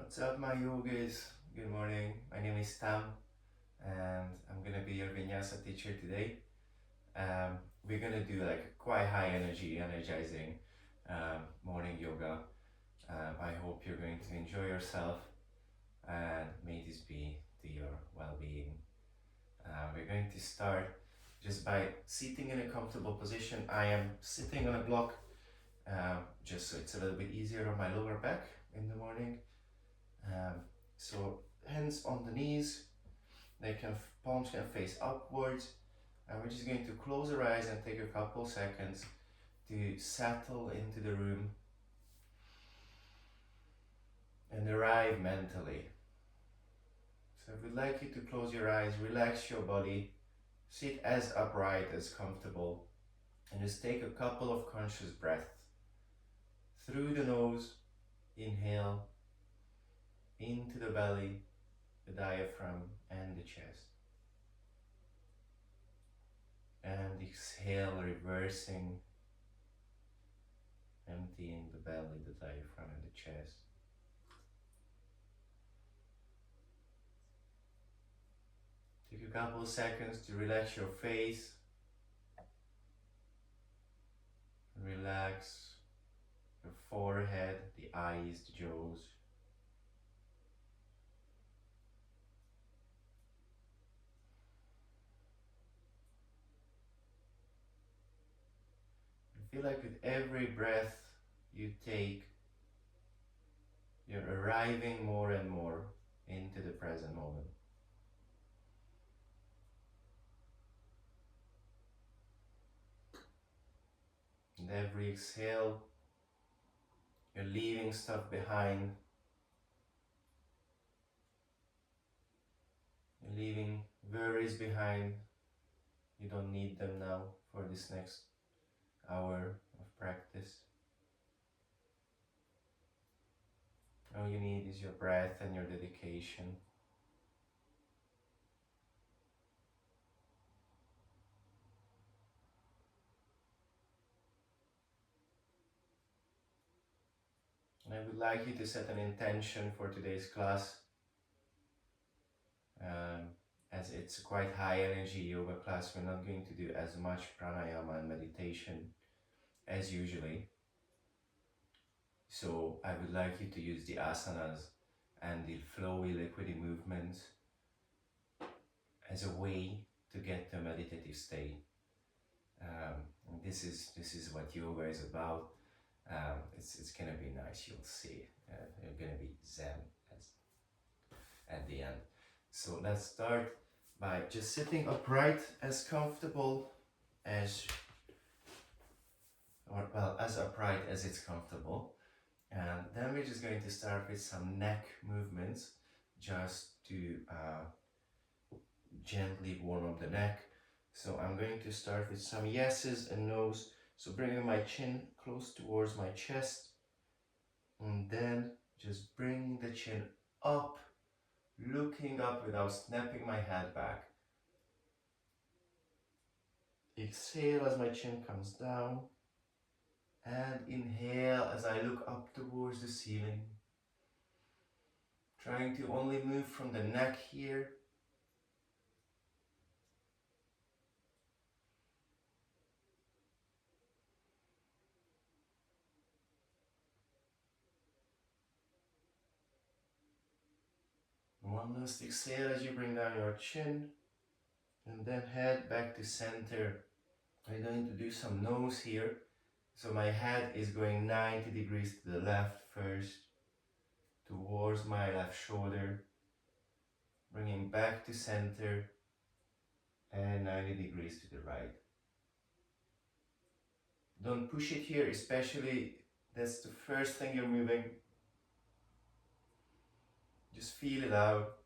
What's up, my yogis? Good morning. My name is Tam, and I'm gonna be your vinyasa teacher today. We're gonna do like a quite high energy, energizing morning yoga. I hope you're going to enjoy yourself, and may this be to your well-being. We're going to start just by sitting in a comfortable position. I am sitting on a block, just so it's a little bit easier on my lower back in the morning. So hands on the knees, palms can face upwards, and we're just going to close our eyes and take a couple seconds to settle into the room and arrive mentally. So I would like you to close your eyes, relax your body, sit as upright as comfortable, and just take a couple of conscious breaths. Through the nose, inhale, into the belly, the diaphragm and the chest. And exhale, reversing, emptying the belly, the diaphragm and the chest. Take a couple of seconds to relax your face. Relax your forehead, the eyes, the jaws. Feel like with every breath you take, you're arriving more and more into the present moment. And every exhale, you're leaving stuff behind. You're leaving worries behind. You don't need them now for this next hour of practice. All you need is your breath and your dedication. And I would like you to set an intention for today's class. As it's a quite high energy yoga class, we're not going to do as much pranayama and meditation as usually. So I would like you to use the asanas and the flowy, liquidy movements as a way to get to a meditative state. This is what yoga is about. It's gonna be nice. You'll see. You're gonna be zen at the end. So let's start by just sitting upright, as comfortable as, or well, as upright as it's comfortable. And then we're just going to start with some neck movements, just to gently warm up the neck. So I'm going to start with some yeses and nos. So bringing my chin close towards my chest, and then just bringing the chin up, looking up without snapping my head back. Exhale as my chin comes down, and inhale as I look up towards the ceiling. Trying to only move from the neck here. One last exhale as you bring down your chin, and then head back to center. I'm going to do some nose here. So my head is going 90 degrees to the left first, towards my left shoulder, bringing back to center, and 90 degrees to the right. Don't push it here, especially that's the first thing you're moving. Just feel it out.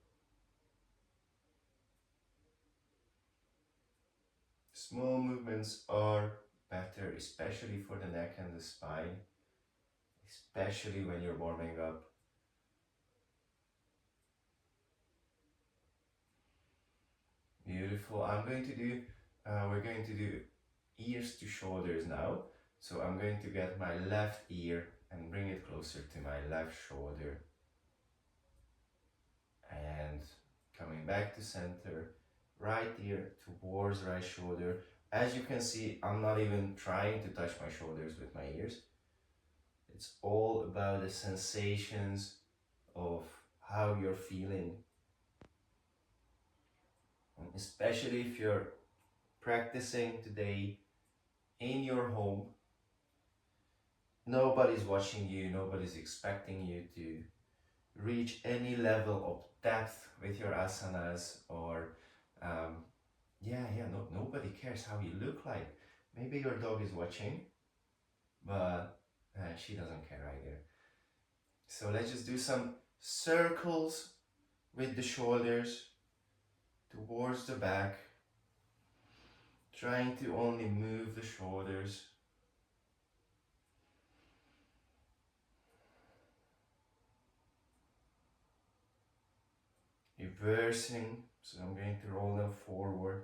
Small movements are better, especially for the neck and the spine, especially when you're warming up. Beautiful. We're going to do ears to shoulders now. So I'm going to get my left ear and bring it closer to my left shoulder. coming back to center, right ear towards right shoulder. As you can see, I'm not even trying to touch my shoulders with my ears. It's all about the sensations of how you're feeling. And especially if you're practicing today in your home, nobody's watching you, nobody's expecting you to reach any level of depth with your asanas, or nobody cares how you look like. Maybe your dog is watching, but she doesn't care either. So let's just do some circles with the shoulders towards the back, trying to only move the shoulders. Reversing, so I'm going to roll them forward.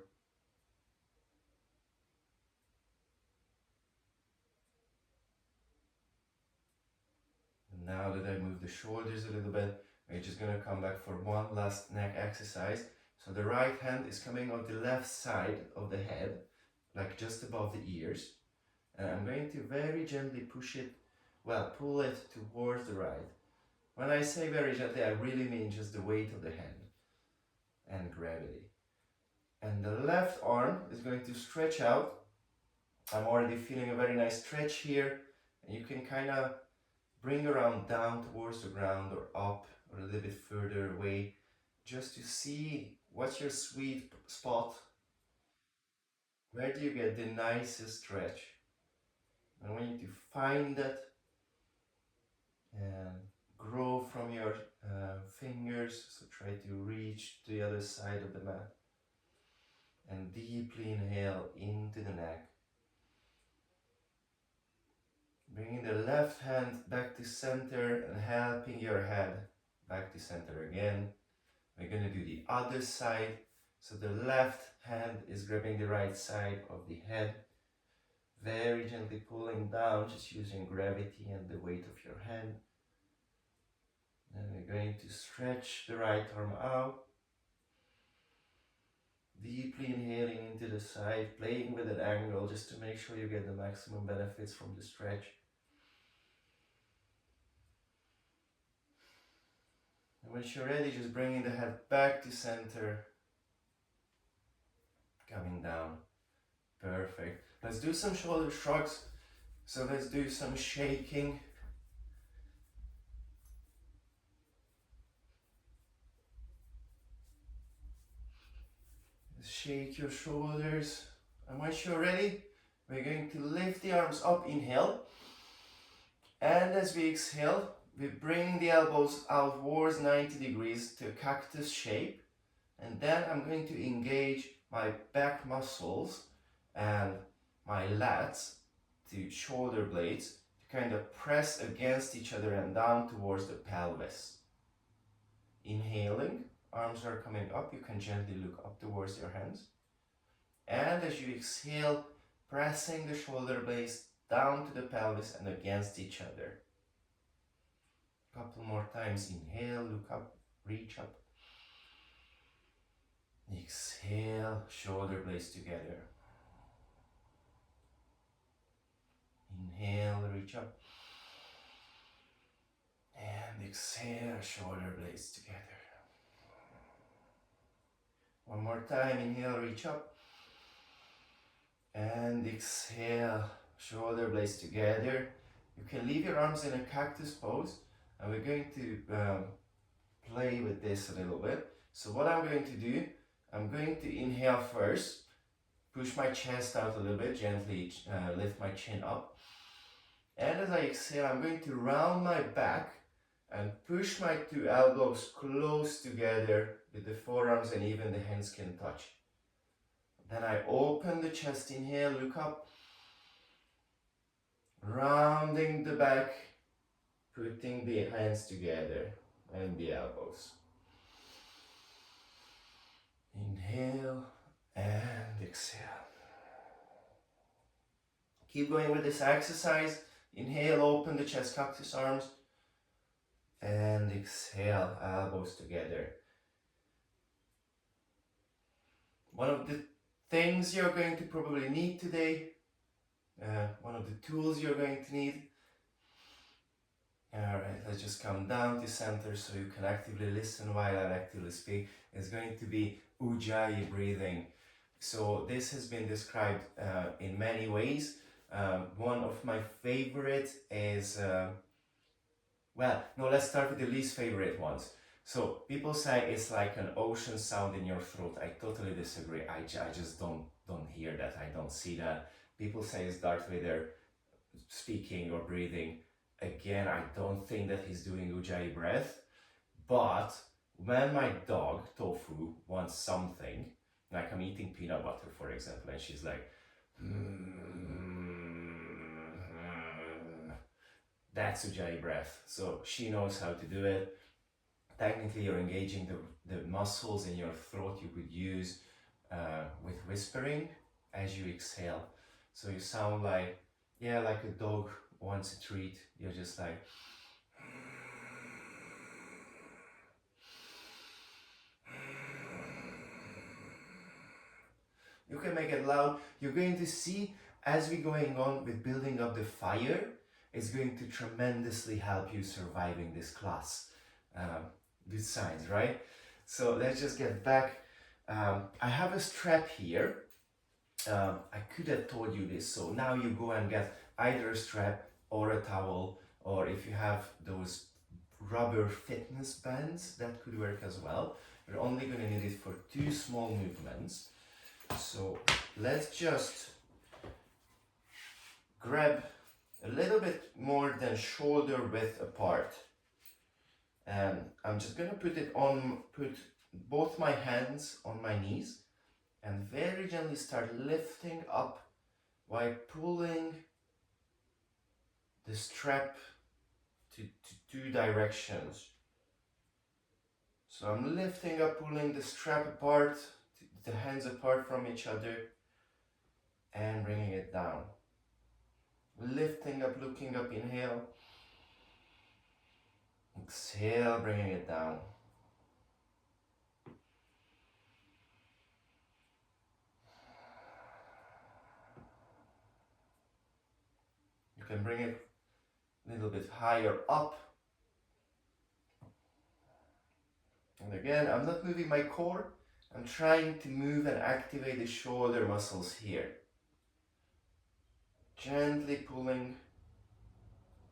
And now that I move the shoulders a little bit, we're just going to come back for one last neck exercise. So the right hand is coming on the left side of the head, like just above the ears. And I'm going to very gently push it, pull it towards the right. When I say very gently, I really mean just the weight of the hand and gravity. And the left arm is going to stretch out. I'm already feeling a very nice stretch here. And you can kind of bring around down towards the ground or up or a little bit further away, just to see what's your sweet spot. Where do you get the nicest stretch? I want you to find that and grow from your fingers. So try to reach to the other side of the mat and deeply inhale into the neck. Bringing the left hand back to center and helping your head back to center again. We're going to do the other side. So the left hand is grabbing the right side of the head, very gently pulling down, just using gravity and the weight of your hand. And we're going to stretch the right arm out, deeply inhaling into the side, playing with an angle just to make sure you get the maximum benefits from the stretch. And when you're ready, just bringing the head back to center, coming down. Perfect. Let's do some shoulder shrugs. So let's do some shaking. Shake your shoulders. And once you're ready, we're going to lift the arms up, inhale. And as we exhale, we bring the elbows outwards 90 degrees to a cactus shape. And then I'm going to engage my back muscles and my lats to shoulder blades to kind of press against each other and down towards the pelvis. Inhaling, arms are coming up. You can gently look up towards your hands. And as you exhale, pressing the shoulder blades down to the pelvis and against each other. A couple more times. Inhale, look up, reach up. Exhale, shoulder blades together. Inhale, reach up. And exhale, shoulder blades together. One more time. Inhale, reach up. And exhale, shoulder blades together. You can leave your arms in a cactus pose. And we're going to play with this a little bit. So what I'm going to do, I'm going to inhale first. Push my chest out a little bit, gently lift my chin up. And as I exhale, I'm going to round my back and push my two elbows close together with the forearms, and even the hands can touch. Then I open the chest, inhale, look up. Rounding the back, putting the hands together and the elbows. Inhale and exhale. Keep going with this exercise. Inhale, open the chest, cactus arms. And exhale, elbows together. One of the things you're going to probably need today, one of the tools you're going to need. Alright, let's just come down to center so you can actively listen while I actively speak. It's going to be Ujjayi breathing. So this has been described in many ways. One of my favorite is, well, no, let's start with the least favorite ones. So people say it's like an ocean sound in your throat. I totally disagree. I just don't hear that. I don't see that. People say it's Darth Vader speaking or breathing. Again, I don't think that he's doing Ujjayi breath. But when my dog Tofu wants something, like I'm eating peanut butter, for example, and she's like, that's Ujjayi breath. So she knows how to do it. Technically, you're engaging the muscles in your throat you could use with whispering as you exhale. So you sound like, yeah, like a dog wants a treat. You're just like, you can make it loud. You're going to see as we're going on with building up the fire, it's going to tremendously help you surviving this class. Good signs, right? So let's just get back. I have a strap here. I could have told you this. So now you go and get either a strap or a towel, or if you have those rubber fitness bands, that could work as well. You're only going to need it for 2 small movements. So let's just grab a little bit more than shoulder width apart. And I'm just gonna put both my hands on my knees and very gently start lifting up while pulling the strap to 2 directions. So I'm lifting up, pulling the strap apart, the hands apart from each other, and bringing it down. Lifting up, looking up, inhale. Exhale, bringing it down. You can bring it a little bit higher up. And again, I'm not moving my core. I'm trying to move and activate the shoulder muscles here. Gently pulling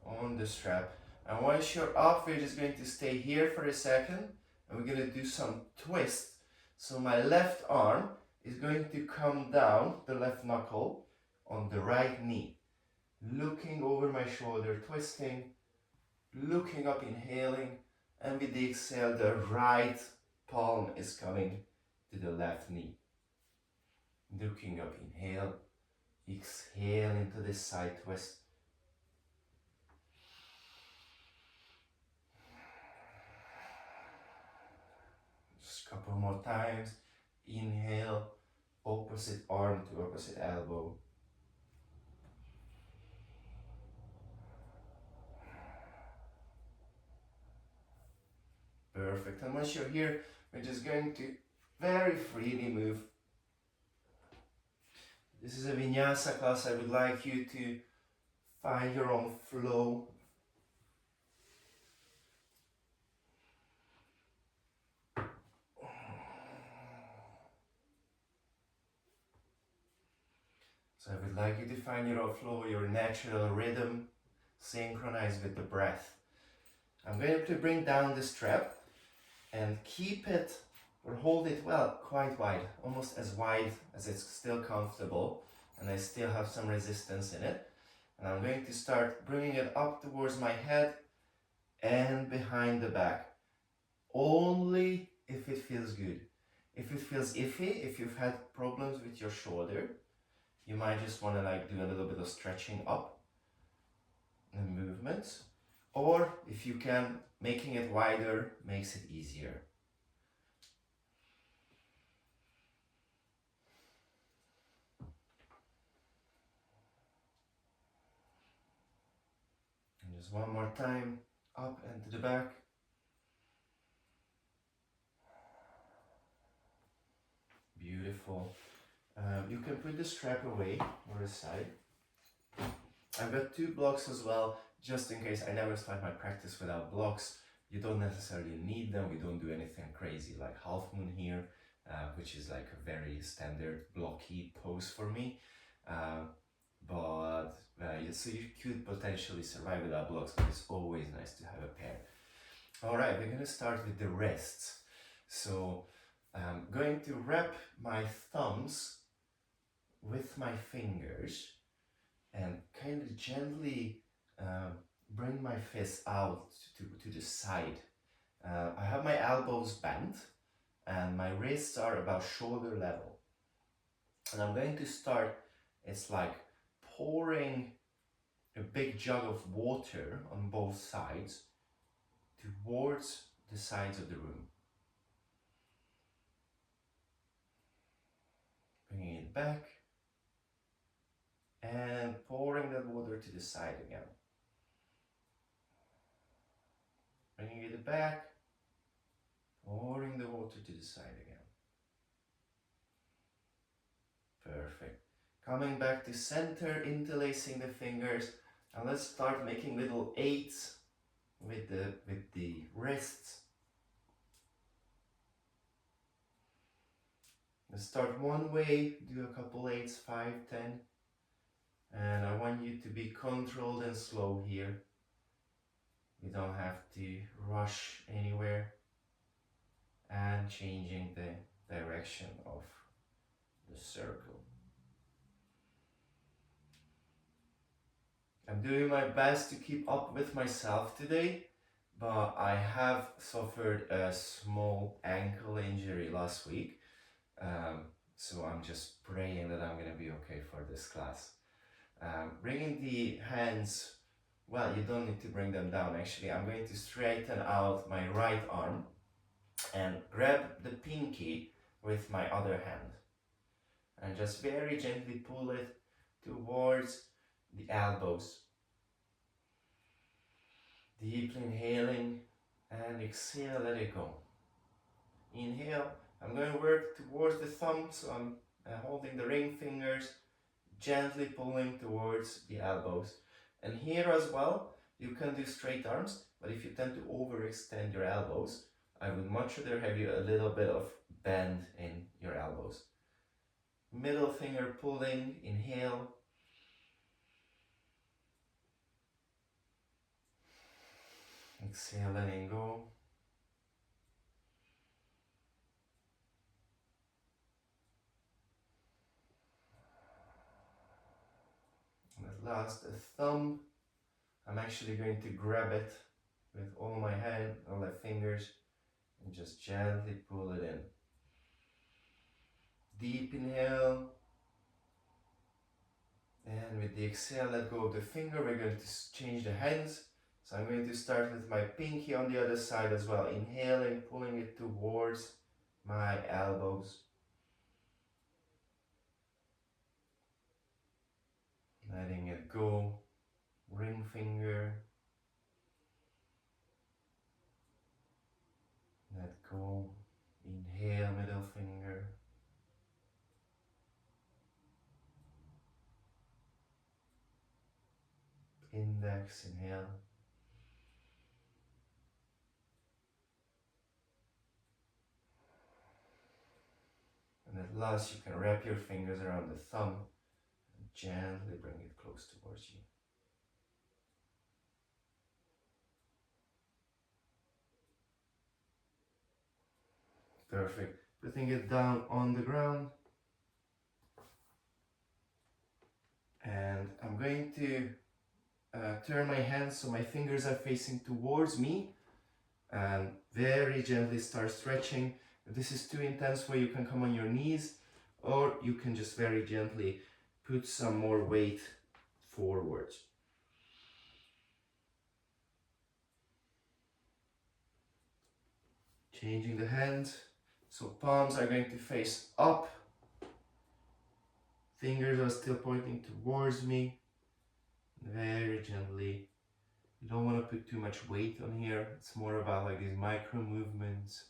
on the strap. And once you're up, we're just going to stay here for a second. And we're going to do some twists. So my left arm is going to come down, the left knuckle, on the right knee. Looking over my shoulder, twisting, looking up, inhaling, and with the exhale, the right palm is coming to the left knee. Looking up, inhale, exhale into this side twist. Just a couple more times. Inhale, opposite arm to opposite elbow. Perfect. And once you're here, we're just going to very freely move. This is a vinyasa class. I would like you to find your own flow. So I would like you to find your own flow, your natural rhythm, synchronized with the breath. I'm going to bring down the strap and keep it or hold it, well, quite wide, almost as wide as it's still comfortable, and I still have some resistance in it. And I'm going to start bringing it up towards my head and behind the back, only if it feels good. If it feels iffy, if you've had problems with your shoulder, you might just want to like do a little bit of stretching up and movements. Or if you can, making it wider makes it easier. And just one more time, up and to the back. beautiful. You can put the strap away or aside. I've got 2 blocks as well, just in case I never start my practice without blocks. You don't necessarily need them. We don't do anything crazy like half moon here, which is like a very standard blocky pose for me. Yeah, so you could potentially survive without blocks, but it's always nice to have a pair. All right, we're gonna start with the wrists. So I'm going to wrap my thumbs with my fingers and kind of gently bring my fist out to the side. I have my elbows bent and my wrists are about shoulder level. And I'm going to start, it's like pouring a big jug of water on both sides towards the sides of the room. Bringing it back and pouring that water to the side again. Bringing it back, pouring the water to the side again. Perfect. Coming back to center, interlacing the fingers, and let's start making little 8s with the wrists. Let's start one way, do a couple 8s, 5, 10. And I want you to be controlled and slow here. You don't have to rush anywhere. And changing the direction of the circle. I'm doing my best to keep up with myself today, but I have suffered a small ankle injury last week. So I'm just praying that I'm gonna be okay for this class. Bringing the hands, well, you don't need to bring them down actually. I'm going to straighten out my right arm and grab the pinky with my other hand. And just very gently pull it towards the elbows. Deeply inhaling and exhale, let it go. Inhale, I'm going to work towards the thumb, so I'm holding the ring fingers, gently pulling towards the elbows. And here as well, you can do straight arms, but if you tend to overextend your elbows, I would much rather have you a little bit of bend in your elbows. Middle finger pulling, inhale. Exhale, letting go. And at last, the thumb. I'm actually going to grab it with all my hand, all my fingers, and just gently pull it in. Deep inhale. And with the exhale, let go of the finger. We're going to change the hands. So I'm going to start with my pinky on the other side as well. Inhaling, pulling it towards my elbows. Letting it go. Ring finger. Let go. Inhale, middle finger. Index, inhale. And at last, you can wrap your fingers around the thumb and gently bring it close towards you. Perfect. Putting it down on the ground. And I'm going to turn my hands so my fingers are facing towards me and very gently start stretching. If this is too intense where you can come on your knees, or you can just very gently put some more weight forwards. Changing the hands, so palms are going to face up, fingers are still pointing towards me, very gently. You don't want to put too much weight on here, it's more about like these micro movements.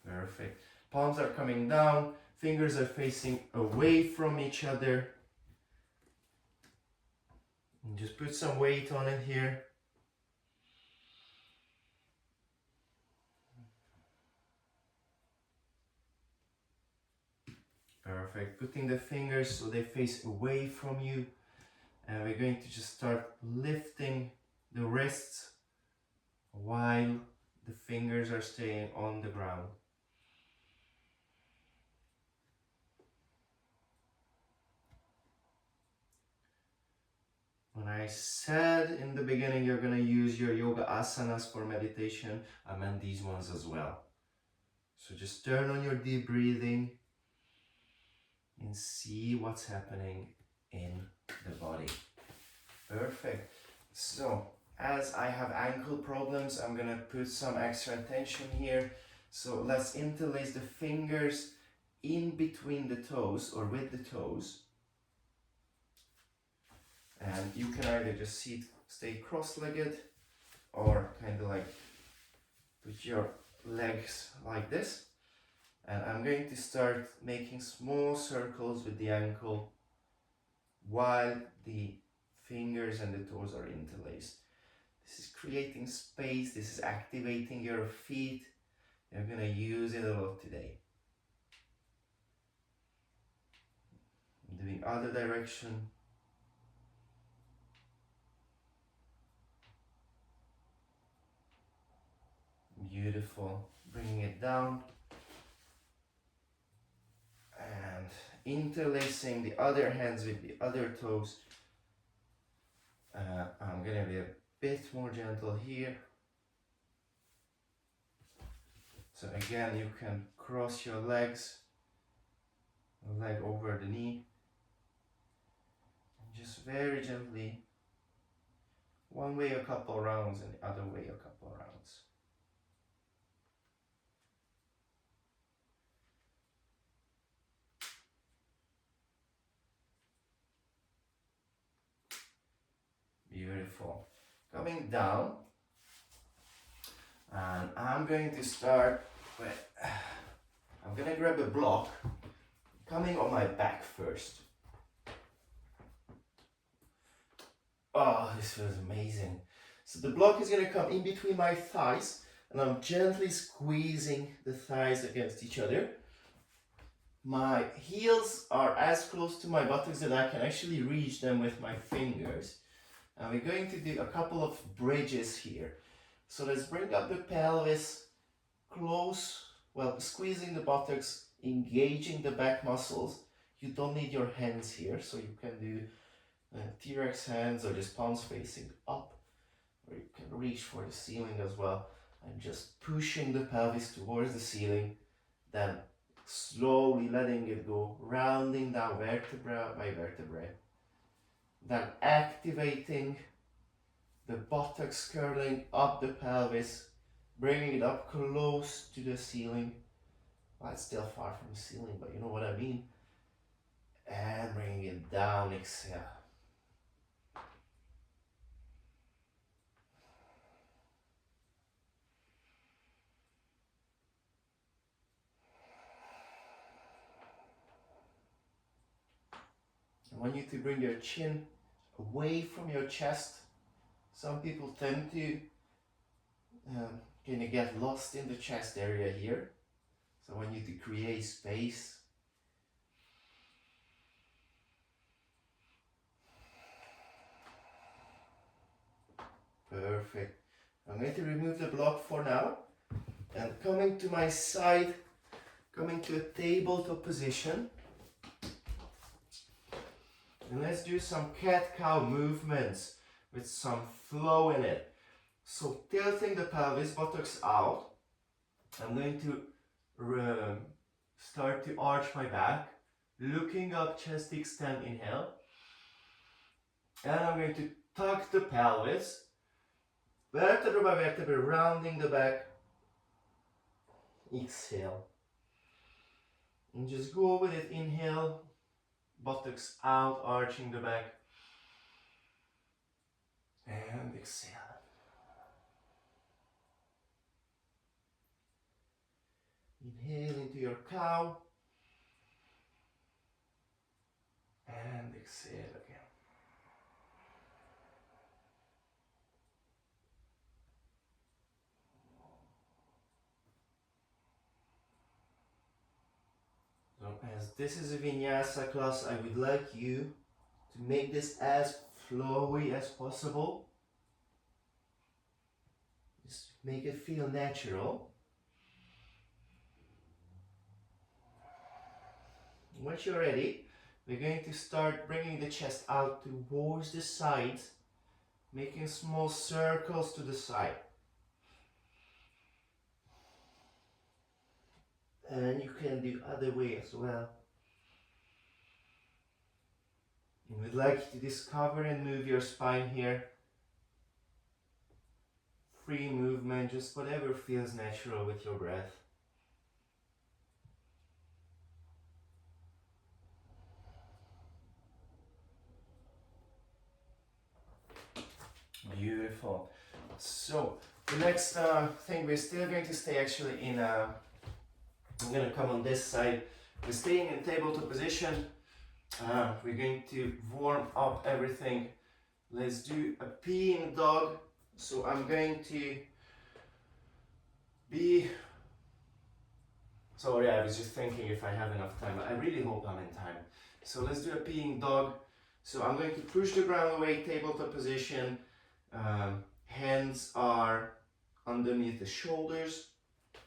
Perfect. Palms are coming down, fingers are facing away from each other. And just put some weight on it here. Perfect. Putting the fingers so they face away from you. And we're going to just start lifting the wrists while the fingers are staying on the ground. When I said in the beginning you're going to use your yoga asanas for meditation, I meant these ones as well. So just turn on your deep breathing and see what's happening in the body. Perfect. So as I have ankle problems, I'm going to put some extra tension here. So let's interlace the fingers in between the toes or with the toes. And you can either just stay cross-legged or kind of like put your legs like this. And I'm going to start making small circles with the ankle while the fingers and the toes are interlaced. This is creating space, this is activating your feet. You're going to use it a lot today. Doing other direction. Beautiful. Bringing it down. And interlacing the other hands with the other toes. I'm going to be a bit more gentle here. So again, you can cross your legs, a leg over the knee. And just very gently, one way a couple rounds and the other way a couple rounds. Beautiful. Coming down, and I'm going to start with, I'm going to grab a block, coming on my back first. Oh, this feels amazing. So the block is going to come in between my thighs, and I'm gently squeezing the thighs against each other. My heels are as close to my buttocks that I can actually reach them with my fingers. And we're going to do a couple of bridges here. So let's bring up the pelvis close, well, squeezing the buttocks, engaging the back muscles. You don't need your hands here, so you can do T-Rex hands or just palms facing up, or you can reach for the ceiling as well. And just pushing the pelvis towards the ceiling, then slowly letting it go, rounding down vertebra by vertebra. Then activating the buttocks, curling up the pelvis, bringing it up close to the ceiling. Well, it's still far from the ceiling, but you know what I mean. And bringing it down, exhale. I want you to bring your chin away from your chest. Some people tend to kind of get lost in the chest area here. So I want you to create space. Perfect. I'm going to remove the block for now. And coming to my side, coming to a tabletop position. And let's do some cat-cow movements with some flow in it. So tilting the pelvis, buttocks out. I'm going to start to arch my back. Looking up, chest extend, inhale. And I'm going to tuck the pelvis. Vertebra by vertebra, rounding the back. Exhale. And just go with it, inhale. Buttocks out, arching the back. And exhale. Inhale into your cow. And exhale again. So as this is a vinyasa class, I would like you to make this as flowy as possible. Just make it feel natural. Once you're ready, we're going to start bringing the chest out towards the sides, making small circles to the side. And you can do other way as well. And we'd like you to discover and move your spine here. Free movement, just whatever feels natural with your breath. Beautiful. So the next thing, we're still going to stay actually in I'm going to come on this side. We're staying in tabletop position. We're going to warm up everything. Let's do a peeing dog. So I'm going to be... Sorry, I was just thinking if I have enough time. I really hope I'm in time. So let's do a peeing dog. So I'm going to push the ground away, tabletop position. Hands are underneath the shoulders.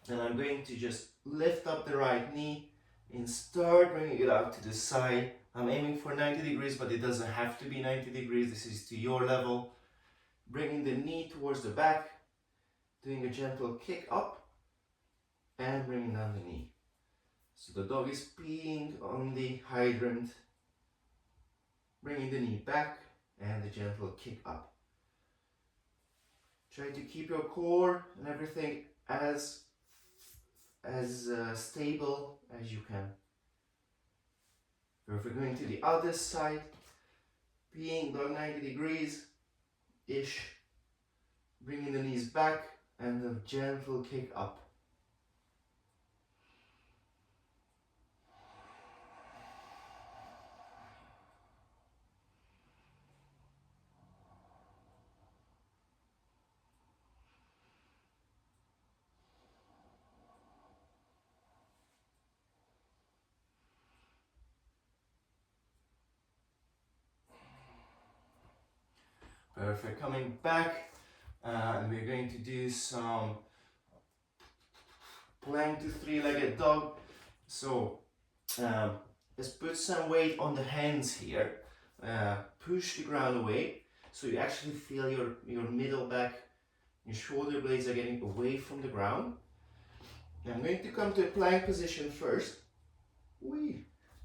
And I'm going to just lift up the right knee and start bringing it out to the side. I'm aiming for 90 degrees, but it doesn't have to be 90 degrees. This is to your level. Bringing the knee towards the back, doing a gentle kick up, and bringing down the knee. So the dog is peeing on the hydrant, bringing the knee back, and the gentle kick up. Try to keep your core and everything as stable as you can. If we're going to the other side, peeing dog 90 degrees-ish, bringing the knees back and a gentle kick up. Perfect. Coming back, and we're going to do some plank to three-legged dog. So let's put some weight on the hands here. Push the ground away, so you actually feel your middle back, your shoulder blades are getting away from the ground. I'm going to come to a plank position first.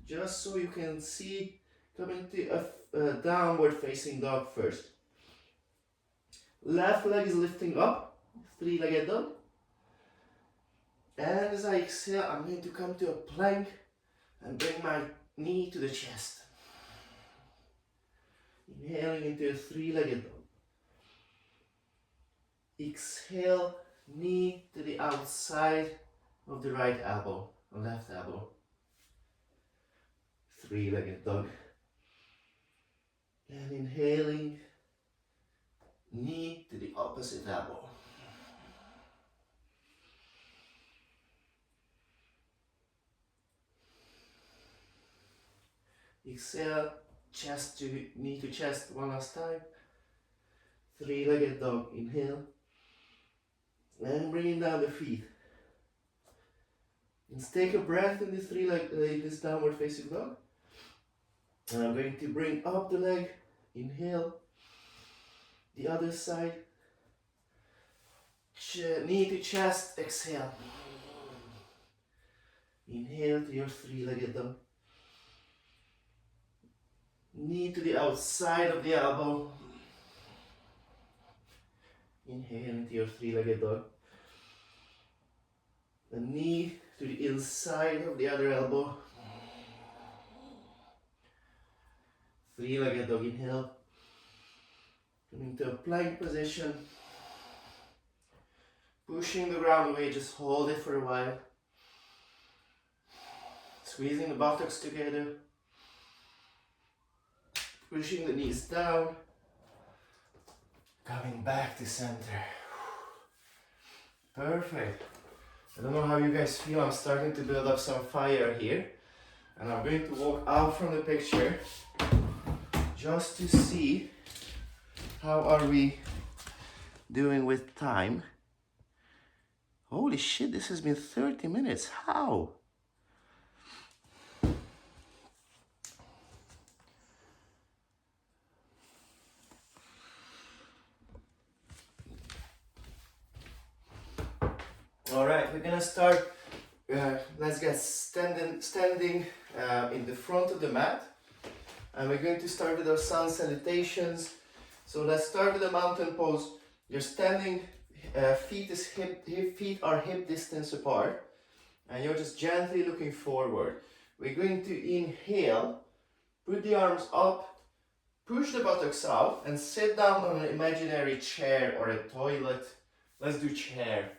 Just so you can see, coming to a downward facing dog first. Left leg is lifting up, three-legged dog. And as I exhale, I'm going to come to a plank and bring my knee to the chest. Inhaling into a three-legged dog. Exhale, knee to the outside of the right elbow, left elbow. Three-legged dog. And inhaling, knee to the opposite elbow. Exhale, chest to knee to chest one last time. Three-legged dog, inhale. And bringing down the feet. Let's take a breath in this this downward facing dog. And I'm going to bring up the leg, inhale. The other side, knee to chest, exhale. Inhale to your three-legged dog. Knee to the outside of the elbow. Inhale into your three-legged dog. The knee to the inside of the other elbow. Three-legged dog, inhale. Coming to a plank position. Pushing the ground away, just hold it for a while. Squeezing the buttocks together. Pushing the knees down. Coming back to center. Perfect. I don't know how you guys feel. I'm starting to build up some fire here. And I'm going to walk out from the picture just to see how are we doing with time. Holy shit, this has been 30 minutes. How? All right, we're gonna start. Let's get standing in the front of the mat, and we're going to start with our sun salutations. So let's start with the mountain pose. You're standing, feet are hip distance apart, and you're just gently looking forward. We're going to inhale, put the arms up, push the buttocks out, and sit down on an imaginary chair or a toilet. Let's do chair.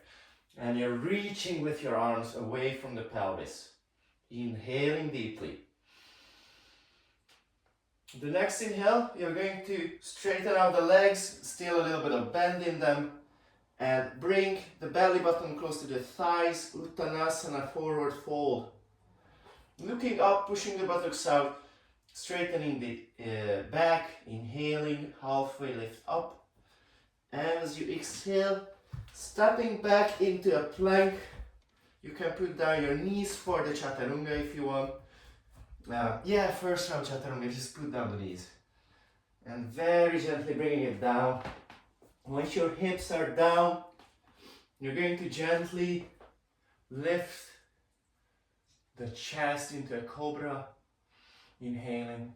And you're reaching with your arms away from the pelvis. Inhaling deeply. The next inhale, you're going to straighten out the legs, still a little bit of bend in them, and bring the belly button close to the thighs, Uttanasana, forward fold. Looking up, pushing the buttocks out, straightening the back, inhaling, halfway lift up. And as you exhale, stepping back into a plank. You can put down your knees for the chaturanga if you want. Yeah, first round chaturanga, just put down the knees. And very gently bringing it down. Once your hips are down, you're going to gently lift the chest into a cobra. Inhaling.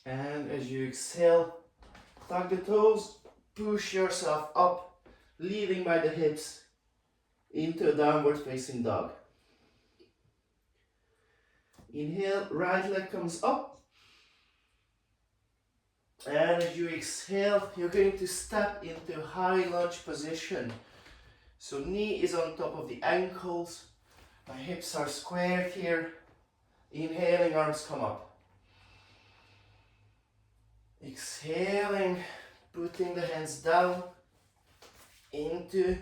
And as you exhale, tuck the toes. Push yourself up, leading by the hips into a downward facing dog. Inhale, right leg comes up. And as you exhale, you're going to step into high lunge position. So knee is on top of the ankles. My hips are squared here. Inhaling, arms come up. Exhaling. Putting the hands down into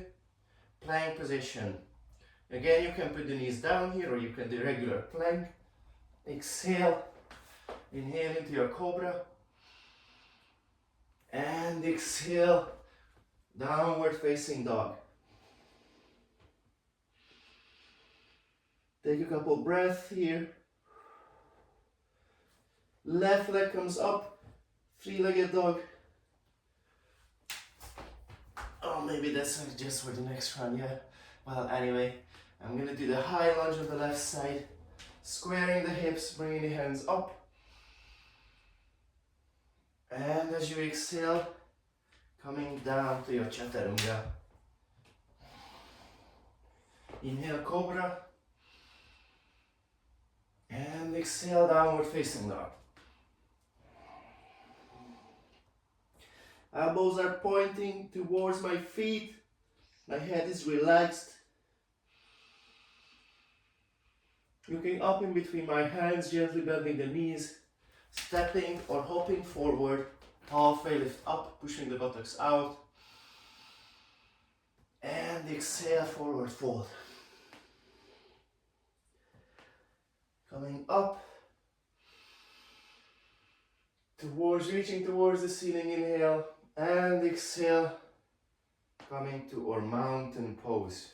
plank position. Again, you can put the knees down here or you can do regular plank. Exhale, inhale into your cobra. And exhale, downward facing dog. Take a couple breaths here. Left leg comes up, three-legged dog. Oh, maybe that's just for the next round, yeah. Well, anyway, I'm gonna do the high lunge on the left side, squaring the hips, bringing the hands up. And as you exhale, coming down to your chaturanga. Inhale, cobra. And exhale, downward facing dog. Elbows are pointing towards my feet. My head is relaxed. Looking up in between my hands, gently bending the knees. Stepping or hopping forward. Halfway lift up, pushing the buttocks out. And exhale, forward fold. Coming up. Reaching towards the ceiling, inhale. And exhale, coming to our mountain pose.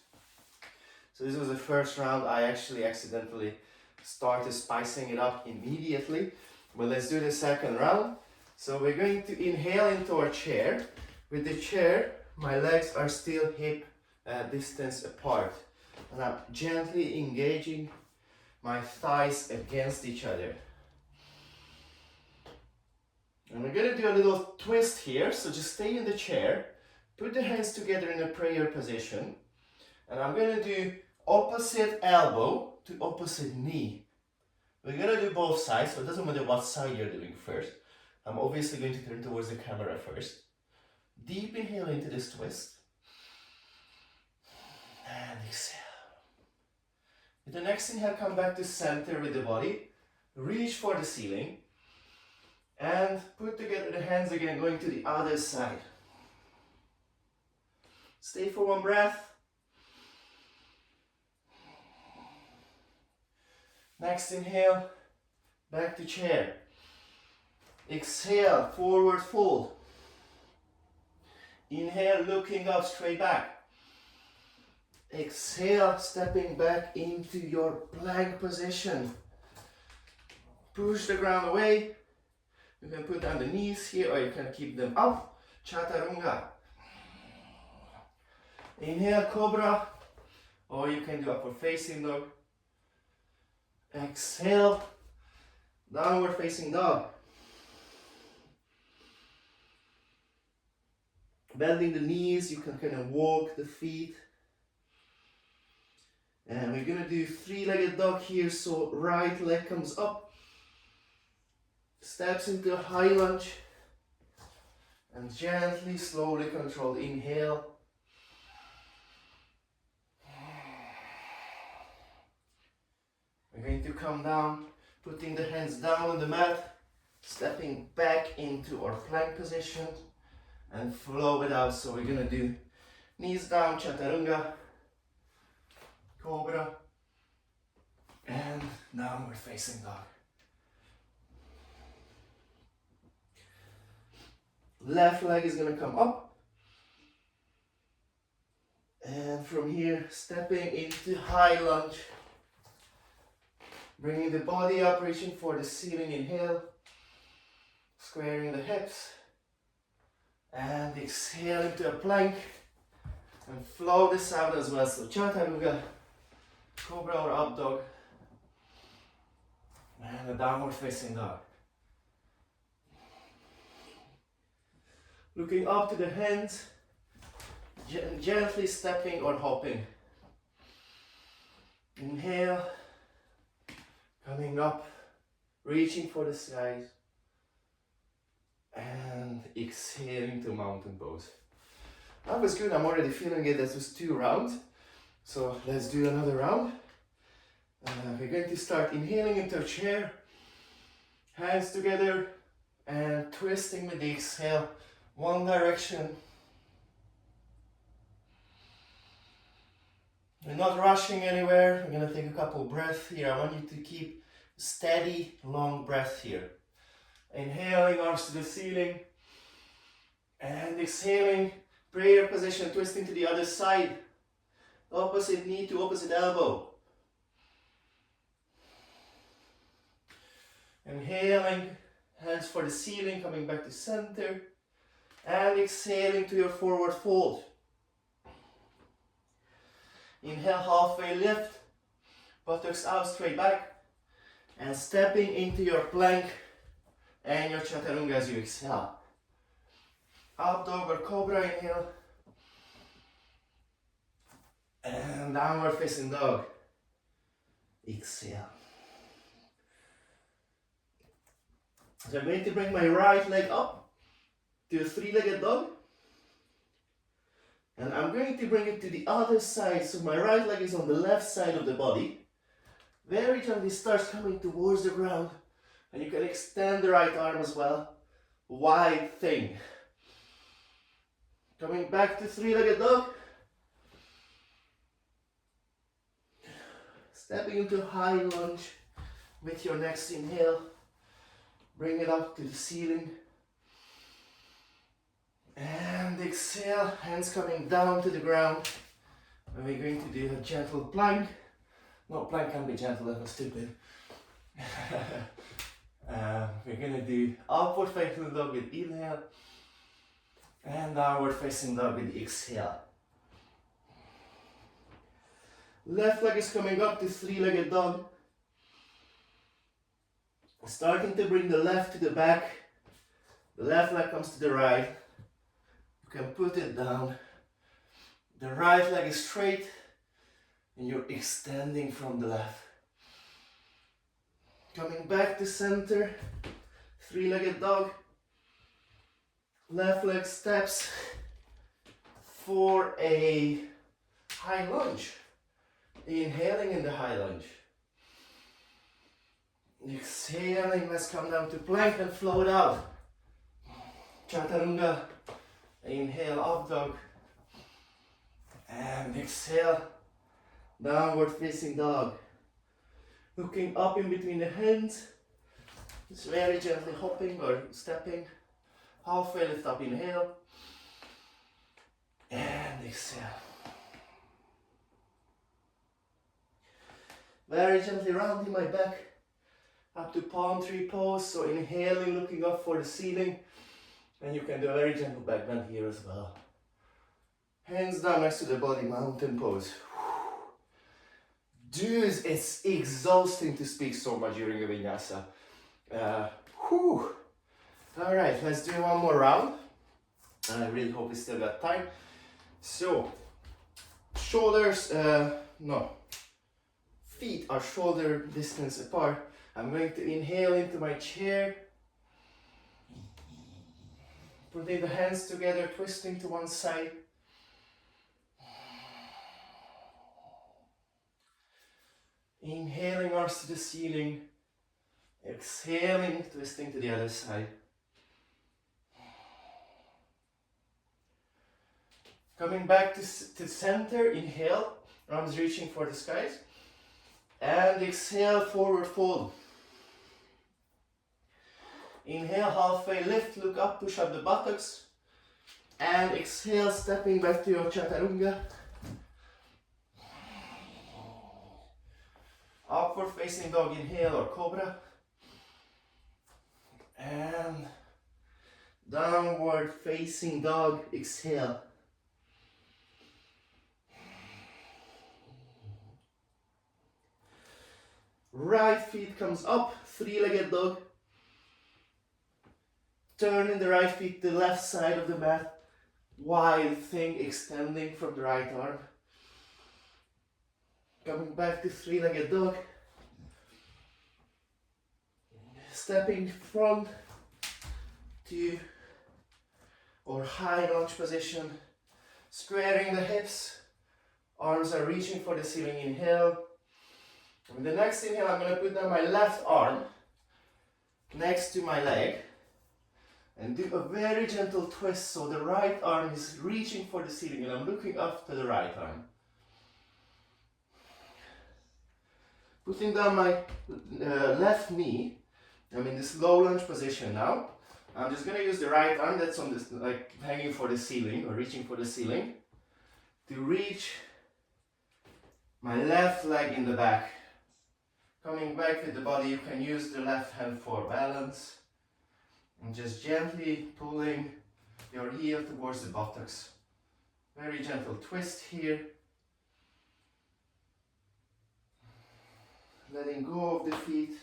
So this was the first round. I actually accidentally started spicing it up immediately. But let's do the second round. So we're going to inhale into our chair. With the chair, my legs are still hip distance apart. And I'm gently engaging my thighs against each other. And we're going to do a little twist here, so just stay in the chair, put the hands together in a prayer position, and I'm going to do opposite elbow to opposite knee. We're going to do both sides, so it doesn't matter what side you're doing first. I'm obviously going to turn towards the camera first. Deep inhale into this twist, and exhale. With the next inhale, come back to center with the body. Reach for the ceiling. And put together the hands again, going to the other side. Stay for one breath. Next inhale, back to chair. Exhale, forward fold. Inhale, looking up, straight back. Exhale, stepping back into your plank position. Push the ground away. You can put down the knees here or you can keep them up. Chaturanga. Inhale, cobra, or you can do upward facing dog. Exhale, downward facing dog. Bending the knees, you can kind of walk the feet. And we're gonna do three-legged dog here, so right leg comes up, steps into a high lunge, and gently, slowly controlled inhale. We're going to come down, putting the hands down on the mat, stepping back into our plank position, and flow it out. So we're gonna do knees down, chaturanga, cobra, and downward facing dog. Left leg is gonna come up, and from here stepping into high lunge, bringing the body up, reaching for the ceiling. Inhale, squaring the hips, and exhale into a plank, and flow this out as well. So chaturanga, cobra or up dog, and a downward facing dog. Looking up to the hands, gently stepping or hopping. Inhale, coming up, reaching for the skies, and exhaling to mountain pose. That was good, I'm already feeling it. That was 2 rounds. So let's do another round. We're going to start inhaling into a chair, hands together, and twisting with the exhale, one direction. We're not rushing anywhere. We're going to take a couple breaths here. I want you to keep steady, long breath here. Inhaling, arms to the ceiling, and exhaling, prayer position, twisting to the other side. Opposite knee to opposite elbow. Inhaling, hands for the ceiling, coming back to center. And exhaling to your forward fold. Inhale, halfway lift, buttocks out, straight back. And stepping into your plank and your chaturanga as you exhale. Up dog or cobra, inhale. And downward facing dog. Exhale. So I'm going to bring my right leg up to a three-legged dog. And I'm going to bring it to the other side. So my right leg is on the left side of the body. Very gently starts coming towards the ground. And you can extend the right arm as well. Wide thing. Coming back to three-legged dog. Stepping into high lunge with your next inhale. Bring it up to the ceiling. And exhale, hands coming down to the ground. And we're going to do a gentle plank. No, plank can be gentle, that was stupid. We're going to do upward facing dog with inhale. And downward facing dog with exhale. Left leg is coming up to three-legged dog. Starting to bring the left to the back. The left leg comes to the right. You can put it down. The right leg is straight and you're extending from the left. Coming back to center. Three-legged dog. Left leg steps for a high lunge. Inhaling in the high lunge. Exhaling, let's come down to plank and float out. Chaturanga. Inhale, up dog. And exhale, downward facing dog. Looking up in between the hands. Just very gently hopping or stepping. Halfway lift up, inhale. And exhale. Very gently rounding my back up to palm tree pose. So inhaling, looking up for the ceiling. And you can do a very gentle back bend here as well. Hands down next to the body, mountain pose. Dude, it's exhausting to speak so much during a vinyasa. Alright, let's do one more round. I really hope we still got time. So, shoulders, feet are shoulder distance apart. I'm going to inhale into my chair. Putting the hands together, twisting to one side. Inhaling, arms to the ceiling. Exhaling, twisting to the other side. Coming back to center, inhale, arms reaching for the skies. And exhale, forward fold. Inhale, halfway lift, look up, push up the buttocks. And exhale, stepping back to your chaturanga. Upward facing dog, inhale, or cobra. And downward facing dog, exhale. Right feet comes up, three-legged dog. Turning the right feet to the left side of the mat. Wide thing extending from the right arm. Coming back to three-legged dog. Stepping front to or high lunge position. Squaring the hips. Arms are reaching for the ceiling, inhale. With the next inhale, I'm going to put down my left arm next to my leg and do a very gentle twist so the right arm is reaching for the ceiling and I'm looking up to the right arm. Putting down my left knee, I'm in this low lunge position now. I'm just going to use the right arm that's on this, like hanging for the ceiling or reaching for the ceiling to reach my left leg in the back. Coming back with the body, you can use the left hand for balance and just gently pulling your heel towards the buttocks. Very gentle twist here. Letting go of the feet.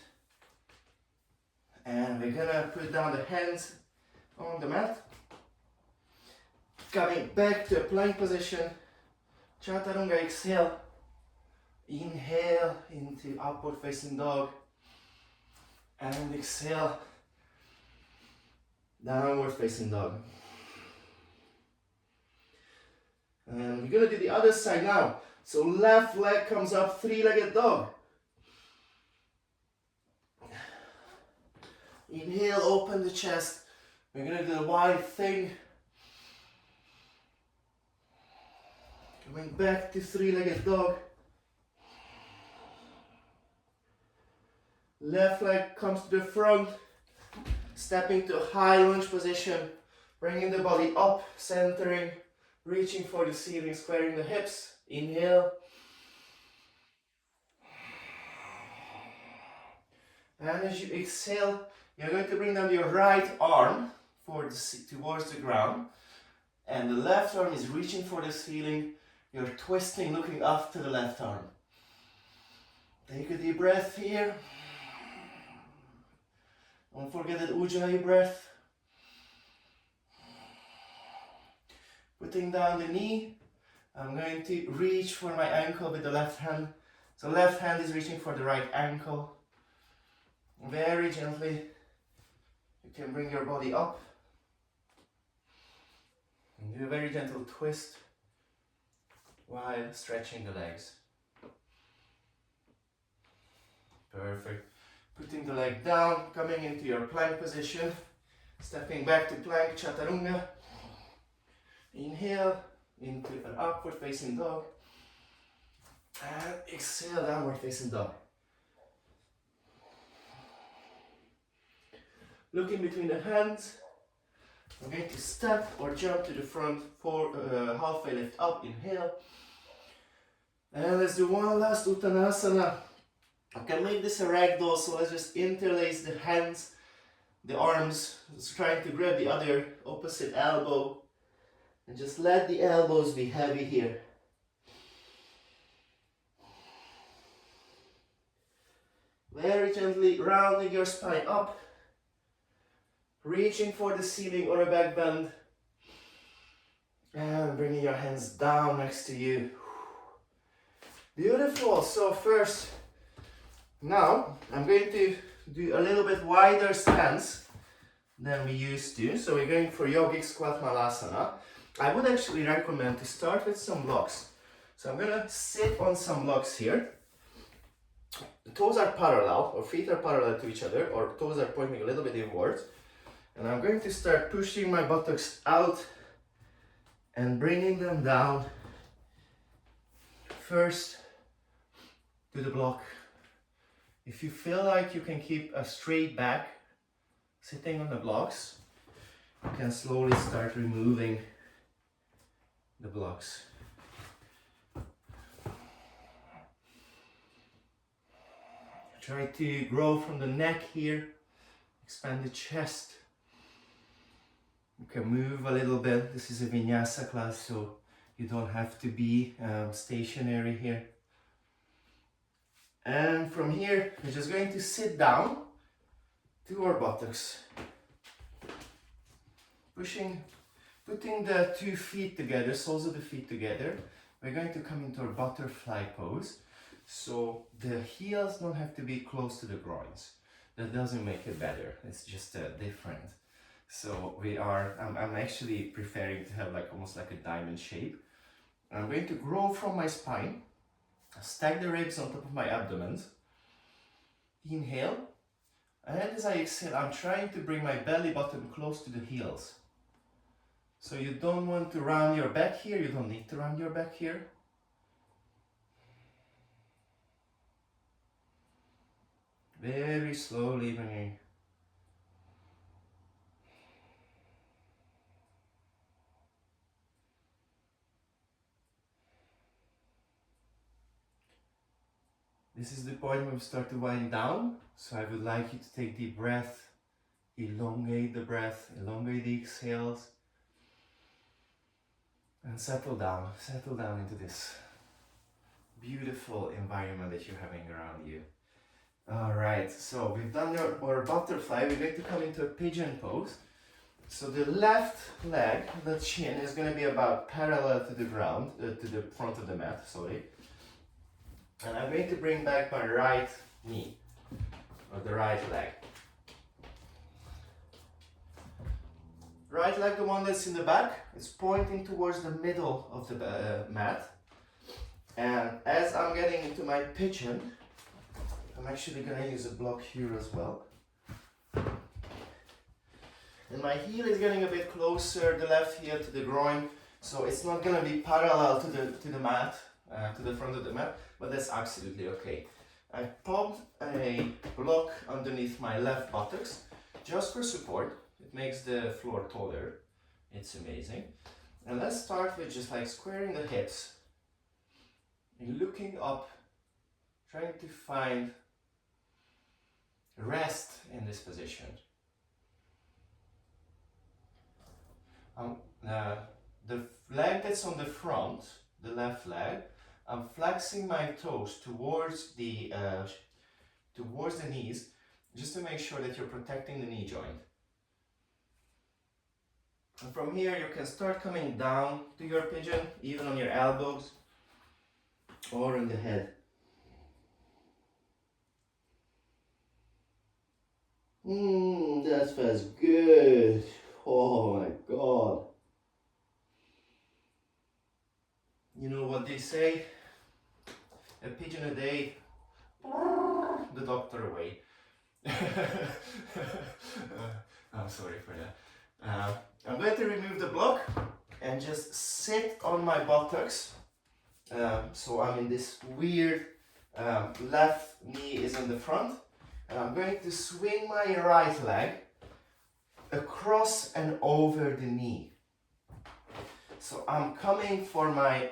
And we're gonna put down the hands on the mat. Coming back to a plank position. Chaturanga, exhale. Inhale into upward facing dog. And exhale. Downward facing dog. And we're gonna do the other side now. So left leg comes up, three-legged dog. Inhale, open the chest. We're gonna do the wide thing. Coming back to three-legged dog. Left leg comes to the front. Stepping to a high lunge position. Bringing the body up, centering. Reaching for the ceiling, squaring the hips. Inhale. And as you exhale, you're going to bring down your right arm towards the ground. And the left arm is reaching for the ceiling. You're twisting, looking up to the left arm. Take a deep breath here. Don't forget that Ujjayi breath. Putting down the knee. I'm going to reach for my ankle with the left hand. So left hand is reaching for the right ankle. Very gently. You can bring your body up. And do a very gentle twist while stretching the legs. Perfect. Putting the leg down, coming into your plank position. Stepping back to plank, chaturanga. Inhale into an upward facing dog. And exhale, downward facing dog. Looking between the hands. I'm going to step or jump to the front for halfway lift up. Inhale. And let's do one last Uttanasana. I can make this a ragdoll, so let's just interlace the hands, the arms, just trying to grab the other opposite elbow. And just let the elbows be heavy here. Very gently rounding your spine up. Reaching for the ceiling or a back bend. And bringing your hands down next to you. Beautiful. So first, now I'm going to do a little bit wider stance than we used to. So we're going for yogic squat malasana. I would actually recommend to start with some blocks. So I'm gonna sit on some blocks here. The toes are parallel, or feet are parallel to each other, or toes are pointing a little bit inwards. And I'm going to start pushing my buttocks out and bringing them down. First to the block. If you feel like you can keep a straight back sitting on the blocks, you can slowly start removing the blocks. Try to grow from the neck here, expand the chest. You can move a little bit. This is a vinyasa class, so you don't have to be stationary here. And from here, we're just going to sit down to our buttocks. Putting the 2 feet together, soles of the feet together. We're going to come into our butterfly pose. So the heels don't have to be close to the groins. That doesn't make it better. It's just different. So I'm actually preferring to have like almost like a diamond shape. I'm going to grow from my spine. Stack the ribs on top of my abdomen. Inhale. And as I exhale, I'm trying to bring my belly button close to the heels. So you don't want to round your back here. You don't need to round your back here. Very slowly bringing. This is the point where we start to wind down. So I would like you to take deep breath, elongate the breath, elongate the exhales, and settle down into this beautiful environment that you're having around you. Alright, so we've done our butterfly. We're going to come into a pigeon pose. So the left leg, the chin, is going to be about parallel to the ground, to the front of the mat, sorry. And I'm going to bring back my right knee, or the right leg. Right leg, the one that's in the back, is pointing towards the middle of the mat. And as I'm getting into my pigeon, I'm actually going to use a block here as well. And my heel is getting a bit closer, the left heel to the groin, so it's not going to be parallel to the mat, to the front of the mat, but that's absolutely okay. I popped a block underneath my left buttocks just for support. It makes the floor taller. It's amazing. And let's start with just like squaring the hips and looking up, trying to find rest in this position. The leg that's on the front, the left leg, I'm flexing my toes towards the knees, just to make sure that you're protecting the knee joint. And from here, you can start coming down to your pigeon, even on your elbows or on the head. That feels good. Oh my God. You know what they say? A pigeon a day, the doctor away. I'm sorry for that. I'm going to remove the block and just sit on my buttocks. So I'm in this weird left knee is in the front, and I'm going to swing my right leg across and over the knee. So I'm coming for my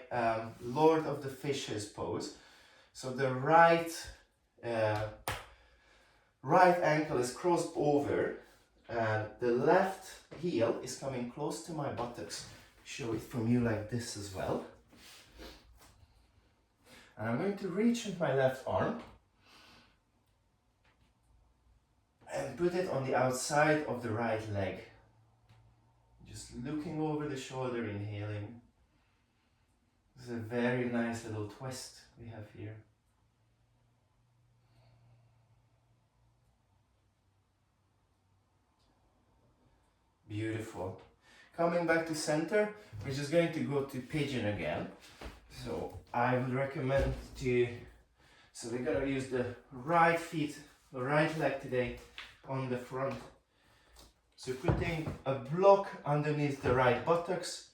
Lord of the Fishes pose. So the right ankle is crossed over, and the left heel is coming close to my buttocks. Show it from you like this as well. And I'm going to reach with my left arm and put it on the outside of the right leg. Just looking over the shoulder, inhaling. This is a very nice little twist we have here. Beautiful. Coming back to center, we're just going to go to pigeon again. So I would recommend so we're gonna use the right leg today on the front. So putting a block underneath the right buttocks,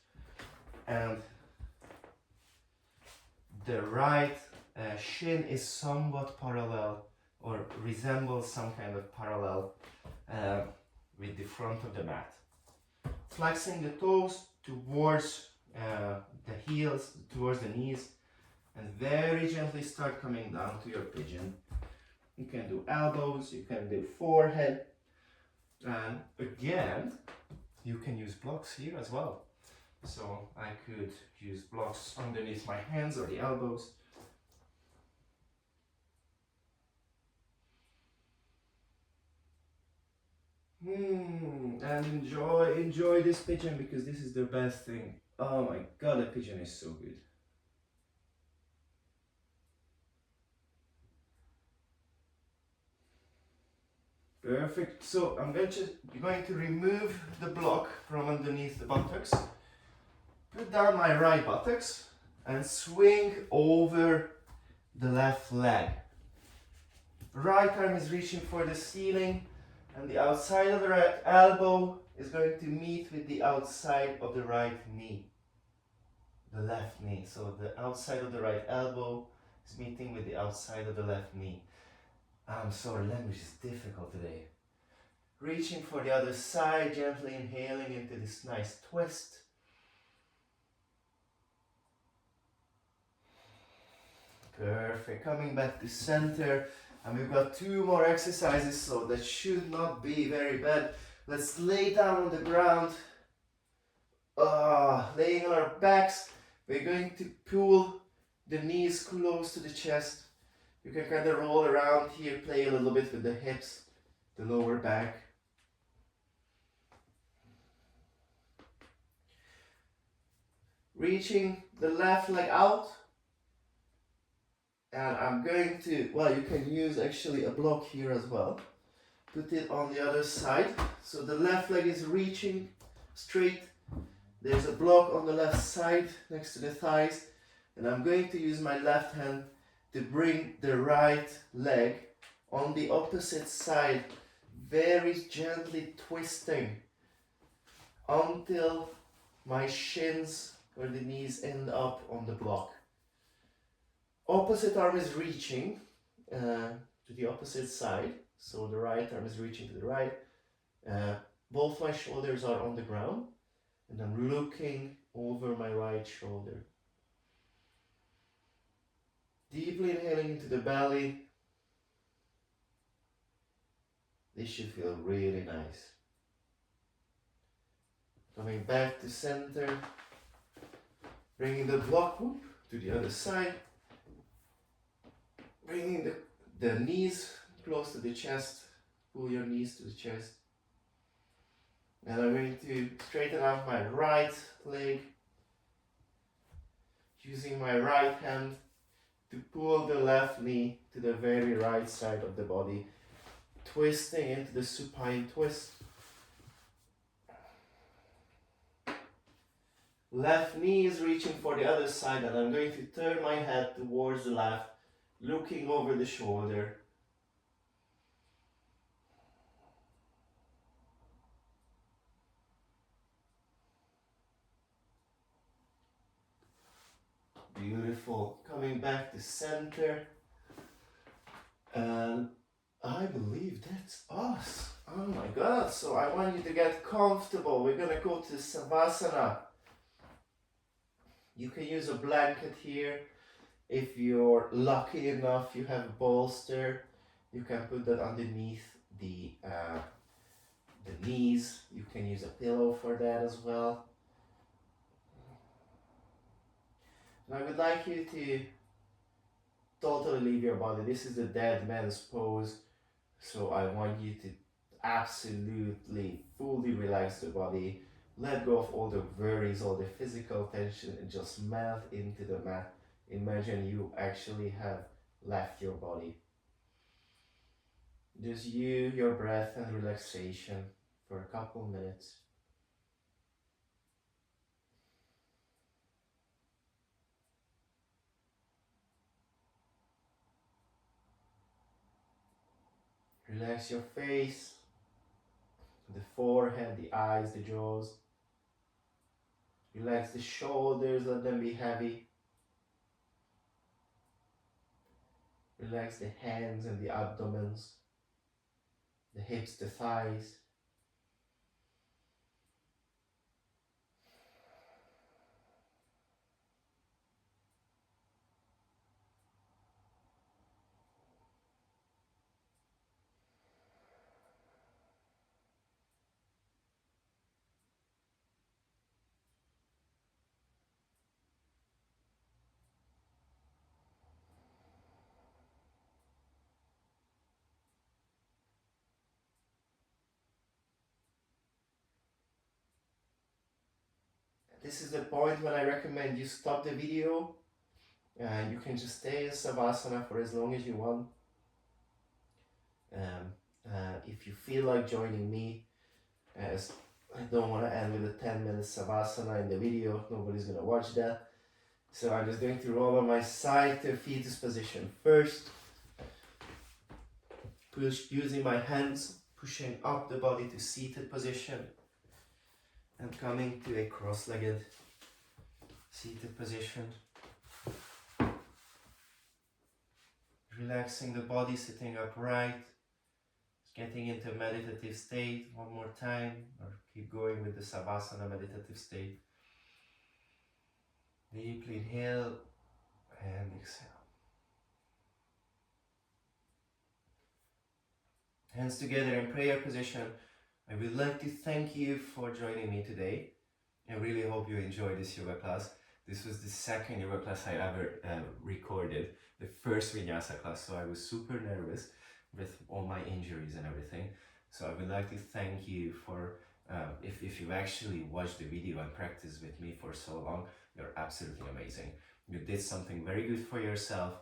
and the right shin is somewhat parallel or resembles some kind of parallel with the front of the mat. Flexing the toes towards the heels, towards the knees, and very gently start coming down to your pigeon. You can do elbows, you can do forehead, and again, you can use blocks here as well. So I could use blocks underneath my hands or the elbows. And enjoy this pigeon, because this is the best thing. Oh my god, the pigeon is so good. Perfect. So I'm going to remove the block from underneath the buttocks. Put down my right buttocks and swing over the left leg. Right arm is reaching for the ceiling, and the outside of the right elbow is going to meet with the outside of the right knee. The left knee. So the outside of the right elbow is meeting with the outside of the left knee. I'm sorry, language is difficult today. Reaching for the other side, gently inhaling into this nice twist. Perfect. Coming back to center. And we've got 2 more exercises, so that should not be very bad. Let's lay down on the ground. Laying on our backs. We're going to pull the knees close to the chest. You can kind of roll around here, play a little bit with the hips, the lower back. Reaching the left leg out. And I'm going to, you can use actually a block here as well. Put it on the other side. So the left leg is reaching straight. There's a block on the left side next to the thighs. And I'm going to use my left hand to bring the right leg on the opposite side, very gently twisting until my shins or the knees end up on the block. Opposite arm is reaching to the opposite side, so the right arm is reaching to the right. Both my shoulders are on the ground, and I'm looking over my right shoulder. Deeply inhaling into the belly. This should feel really nice. Coming back to center, bringing the block whoop to the other side. Bringing the knees close to the chest, pull your knees to the chest. And I'm going to straighten out my right leg, using my right hand to pull the left knee to the very right side of the body, twisting into the supine twist. Left knee is reaching for the other side, and I'm going to turn my head towards the left, looking over the shoulder. beautiful. Coming back to center. And I believe that's us. Oh my god. So I want you to get comfortable. We're gonna go to Savasana. You can use a blanket here. If you're lucky enough, you have a bolster. You can put that underneath the knees. You can use a pillow for that as well. And I would like you to totally leave your body. This is the dead man's pose. So I want you to absolutely fully relax the body. Let go of all the worries, all the physical tension, and just melt into the mat. Imagine you actually have left your body. Just you, your breath, and relaxation for a couple minutes. Relax your face, the forehead, the eyes, the jaws. Relax the shoulders, let them be heavy. Relax the hands and the abdomens, the hips, the thighs. This is the point when I recommend you stop the video and you can just stay in Savasana for as long as you want. If you feel like joining me, as I don't want to end with a 10-minute Savasana in the video, nobody's going to watch that. So I'm just going to roll on my side to fetus position first. Push using my hands, pushing up the body to seated position and coming to a cross-legged seated position. Relaxing the body, sitting upright, getting into meditative state one more time, or keep going with the Savasana meditative state. Deeply inhale and exhale. Hands together in prayer position. I would like to thank you for joining me today. I really hope you enjoyed this yoga class. This was the second yoga class I ever recorded, the first vinyasa class, so I was super nervous with all my injuries and everything. So I would like to thank you for, if you actually watched the video and practiced with me for so long, you're absolutely amazing. You did something very good for yourself,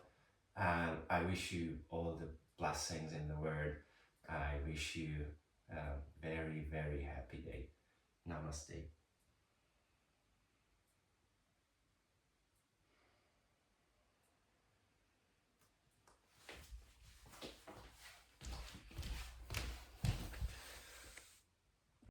and I wish you all the blessings in the world. I wish you a very, very happy day. Namaste.